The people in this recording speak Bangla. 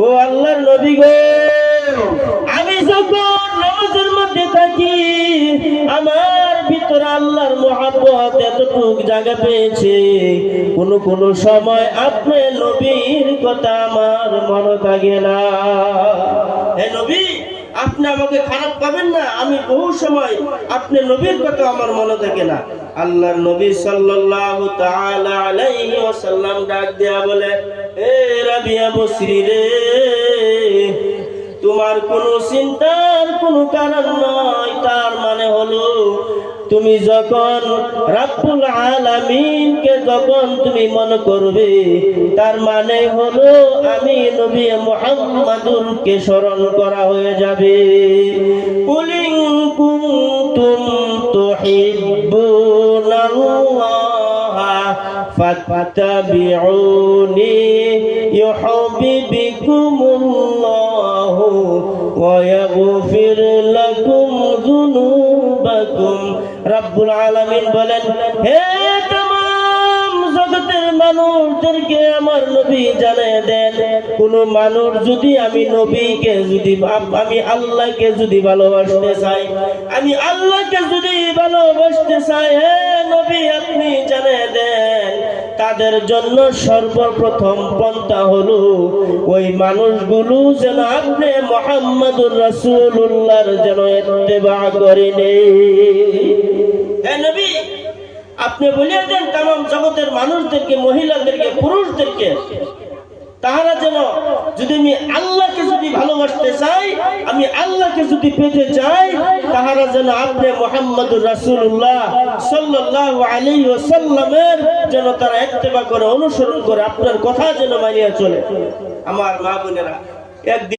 ও আল্লাহর নবী গো, আমি যখন নামাজের মধ্যে থাকি আমার ভিতরে আল্লাহর মহব্বত এতটুক জায়গা পেয়েছে, কোন সময় আপনার নবীর কথা আমার মনে থাকে না। হে নবী, আপনি আমাকে খারাপ পাবেন না, আমি বহু সময় আপনি নবীর কথা আমার মনে থাকে না। আল্লাহর নবী সাল্লাল্লাহু তাআলা আলাইহি ওয়াসাল্লাম ডাক দেয়া বলে, এ রাবিয়া বসরি রে, তোমার কোনো চিন্তার কোনো কারণ নয়। তার মানে হলো তুমি যখন রাব্বুল আলামিনকে যখন তুমি মনে করবে, তার মানে হলো আমি নবী মুহাম্মাদুরকে স্মরণ করা হয়ে যাবে। কুলিন কুনতুম তুহিব্বুনাল্লাহা ফাত্তাবিউনি ইউহিব্বুকুমুল্লাহু ওয়া ইয়াগফির লাকুম যুনুবাকুম। রব্বুল আলামিন বলেন, হে तमाम জগতের মানুষদেরকে আমার নবী জানিয়ে দেন, কোন মানুষ যদি আমি নবীকে যদি আমি আল্লাহকে যদি ভালোবাসতে চাই, আমি আল্লাহকে যদি ভালোবাসতে চাই, হে নবী আপনি জানিয়ে দেন তাদের জন্য সর্বপ্রথম পন্থা হলো ওই মানুষগুলো যেন আপনি মুহাম্মাদুর রাসূলুল্লাহর যেন ইত্তেবা করে নেয়। হে নবী, আপনি বলিয়ে দেন तमाम জগতের মানুষদেরকে, মহিলাদেরকে, পুরুষদেরকে, তাহারা যেন যদি আমি আল্লাহকে যদি ভালোবাসতে চাই, আমি আল্লাহকে যদি পেতে চাই, তাহারা যেন আপনি মুহাম্মাদুর রাসূলুল্লাহ সাল্লাল্লাহু আলাইহি ওয়াসাল্লামের যেন তারা ইত্তেবা করে, অনুসরণ করে, আপনার কথা যেন মানিয়ে চলে। আমার মা বোনেরা, একদিন